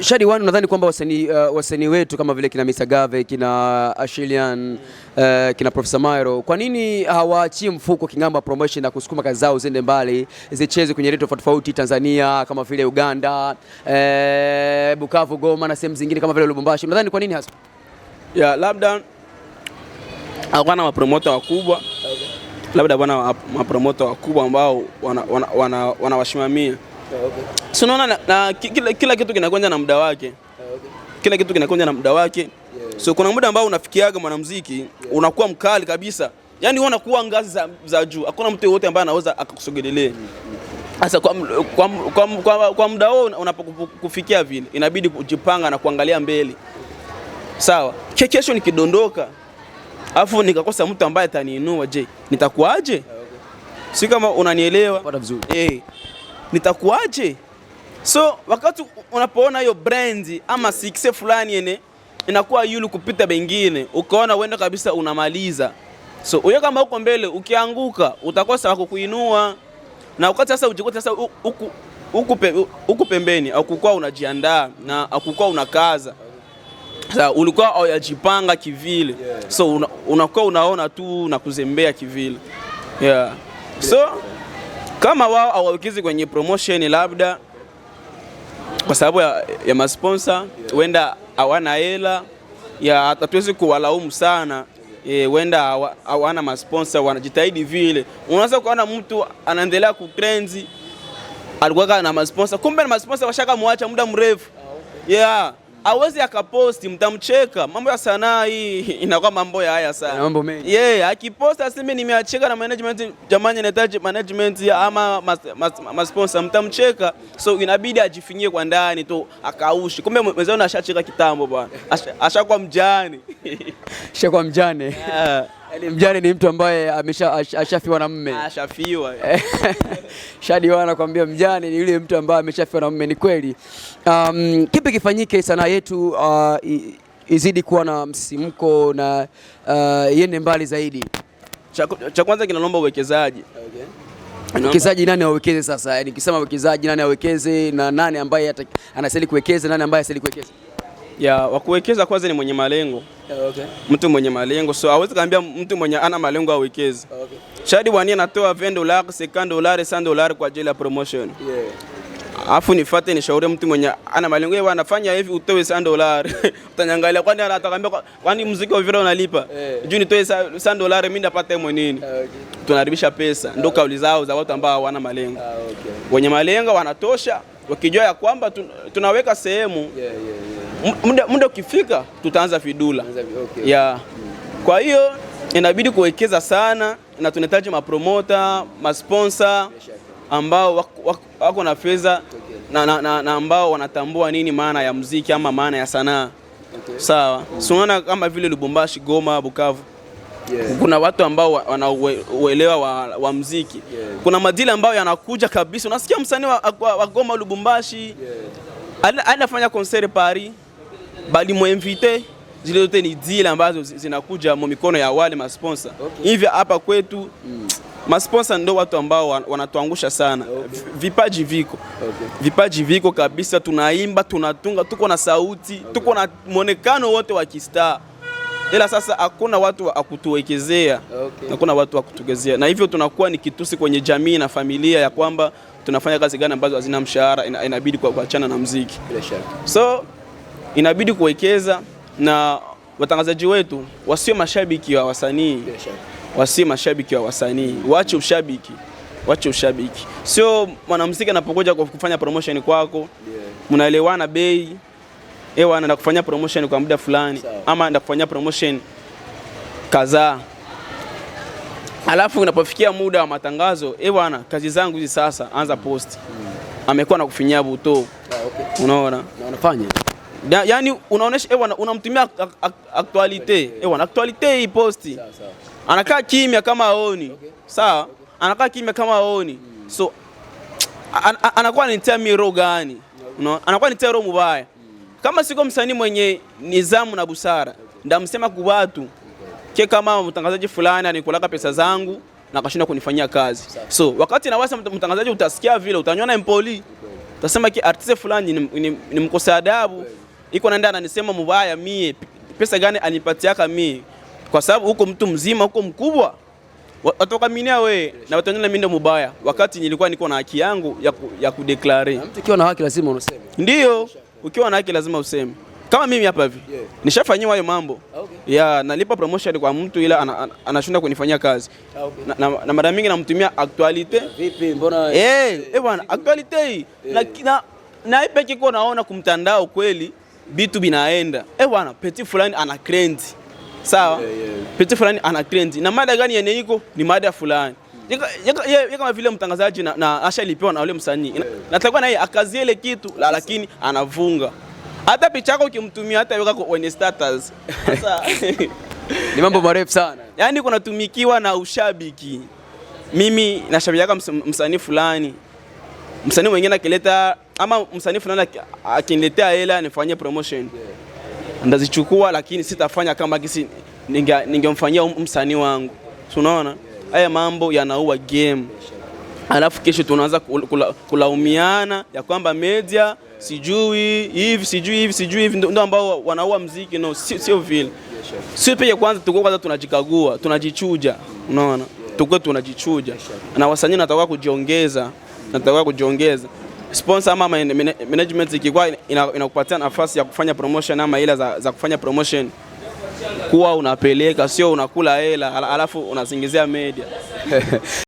Shady One, unadhani kwamba wasanii wetu kama vile kina Mr. Gave, kina Ashilian, kina Professor Mairo, kwa nini hawaachii mfuko King'amba Promotion na kusukuma kazi zao ziende mbali, zicheze kwenye redio tofauti Tanzania kama vile Uganda, Bukavu, Goma na sehemu zingine kama vile Lubumbashi? Unadhani kwa nini hasa? Labda hawana mapromota wakubwa, labda wana mapromota wakubwa ambao wanawashimamia. So unaona na kila kitu kinakwenda na muda wake. Kila kitu kinakwenda na muda wake. So kuna muda ambao unafikiaga mwanamuziki unakuwa mkali kabisa. Yaani unakuwa ngazi za juu. Hakuna mtu yote ambaye anaweza akakusogelelea. Sasa kwa muda huo unapokufikia vile inabidi kujipanga na kuangalia mbele. Sawa. Kesho nikidondoka afu nikakosa mtu ambaye ataniinua, je, nitakuaje? Si kama unanielewa? Pata vizuri. Nitakuaje? So wakati unapoona hiyo brand ama success fulani ene inakuwa yulu kupita bengine, ukaona uende kabisa unamaliza. So wewe kama uko mbele ukianguka utakosa wako kuinua, na wakati sasa ujikuta sasa huku pembeni au kukua unajiandaa na akukua unakaza. Sasa ulikuwa hujajipanga kivile. So unakuwa unaona tu na kuzembea kivile. So kama wao hawawekezi kwenye promotion labda kwa sababu ya masponsor, wenda hawana hela, hatuwezi kuwalaumu sana. Wenda hawana masponsor, wanajitahidi vile. Unaweza kuona mtu anaendelea kutrend, alikuwa na masponsor, kumbe na masponsor washaka muacha muda mrefu. Hawezi akaposti, mtamcheka. Mambo ya sanaa hii inakuwa mambo ya haya sana. Mambo mengi. Akiposta aseme nimeacheka na management, jamani nahitaji management ama masponsor, mtamcheka. So inabidi ajifinyie kwa ndani tu akaushi. Kumbe mzee ashacheka kitambo bwana. Ashakuwa mjane. Ashakuwa mjane. Yaani mjane ni mtu ambaye ashafiwa na mume. Ashafiwa. Shady One anakuambia mjane ni yule mtu ambaye ameshafiwa na mume. Ni kweli. Kipi kifanyike sanaa yetu izidi kuwa na msisimko na iende mbali zaidi? Cha kwanza kinaomba uwekezaji. Uwekezaji, nani awekeze sasa? Yaani nikisema uwekezaji, nani awekeze na nani ambaye anastahili kuwekeza, nani ambaye hastahili kuwekeza? Wa kuwekeza kwanza ni mwenye malengo. Mtu mwenye malengo. So hawezi kaambia mtu mwenye ana malengo awekeze. Shady One anatoa $20, $50, $100 kwa ajili ya promotion. Afu nifuate nishauri mtu mwenye ana malengo, yeye anafanya hivi, utoe $100. Utanyangalia kwani atakwambia kwani muziki wa vile unalipa? Juu nitoe $100 mimi ndapata nini? Tunaharibisha pesa. Ndio kauli zao za watu ambao hawana malengo. Wenye malengo wanatosha, wakijua ya kwamba tunaweka sehemu. Muda ukifika tutaanza vidula. Kwa hiyo inabidi kuwekeza sana, na tunahitaji mapromota, masponsor ambao wako na fedha na ambao wanatambua nini maana ya muziki ama maana ya sanaa. Sawa. Unaona kama vile Lubumbashi, Goma, Bukavu. Kuna watu ambao wanauelewa wa muziki. Kuna madili ambao yanakuja kabisa. Unasikia msanii wa Goma, Lubumbashi anafanya concert Paris, bali muinvite, zile zote ni deal ambazo zinakuja mu mikono ya wale masponsor. Hivi hapa kwetu masponsor ndio watu ambao wanatuangusha sana. Vipaji viko. Vipaji viko kabisa, tunaimba, tunatunga, tuko na sauti, tuko na muonekano wote wa kistar. Ila sasa hakuna watu wa kutuwekezea. Hakuna watu wa kutugezea. Na hivyo tunakuwa ni kitusi kwenye jamii na familia ya kwamba tunafanya kazi gani ambazo hazina mshahara, inabidi kuachana na muziki. So inabidi kuwekeza, na watangazaji wetu wasio mashabiki wa wasanii. Wasi mashabiki wa wasanii, waache ushabiki. Waache ushabiki. Sio mwanamuziki anapokuja kufanya promotion kwako, mnaelewana bei, anaenda kufanya promotion kwa muda fulani, ama anaenda kufanya promotion kadhaa. Alafu unapofikia muda wa matangazo, kazi zangu hizi sasa, anza post. Amekuwa na kufinyia buto. Unaona? Na wanafanya. Yaani unaonesha unamtumia actualite. Actualite hii posti. Anakaa kimya kama aoni. Sawa? Anakaa kimya kama aoni. So anakuwa anitia miro gani? Unaona? Anakuwa anitia roho mbaya. Kama siko msanii mwenye nidhamu na busara, ndamsema kwa watu kama mtangazaji fulani anikulaka pesa zangu na akashinda kunifanyia kazi. So wakati nawasa mtangazaji utasikia vile, utanyona empoli. Tasema ki artiste fulani ni mkosa adabu. Iko naenda ananisema mubaya mie. Pesa gani anipatiaka mie? Kwa sababu huko mtu mzima, huko mkubwa. Watokamania we na watanyana mimi ndo mubaya. Wakati nilikuwa niko na haki yangu ya kudeklare. Mtu ukiwa na haki lazima unasema. Ndio, ukiwa na haki lazima useme. Kama mimi hapa hivi. Nishafanywa hayo mambo. Ya nalipa promotion kwa mtu ila anashinda kunifanyia kazi. Na mara mingi namtumia actualite. Vipi mbona bwana actualite na ipe kiko naona kumtandao kweli bitu binaenda. Bwana petit fulani ana client. Sawa? Petit fulani ana client. Na mada gani yenye iko ni mada fulani. Yeye kama vile mtangazaji na ashalipewa na wale msanii. Natakuwa na yeye akazie ile kitu lakini anavunga. Hata picha yako ukimtumia hata weka kwenye status. Sasa ni mambo marefu sana. Yaani kuna tumikiwa na ushabiki. Mimi nashabikiaka msanii fulani. Msanii mwingine akileta ama msanii fulani akiniletea hela nifanyie promotion. Ndazichukua lakini sitafanya kama kisi ningemfanyia msanii wangu. Unaona? Haya mambo yanaua game. Alafu kesho tunaanza kulaumiana ya kwamba media sijui hivi ndio ambao wanaua muziki. No, sio vile. Sio pekee kwanza kwanza tunajikagua, tunajichuja. Unaona? Tunajichuja. Na wasanii nataka kujiongeza. Sponsor ama management ikikuwa inakupatia nafasi ya kufanya promotion ama ila za kufanya promotion, kuwa unapeleka sio unakula hela alafu unasingizia media.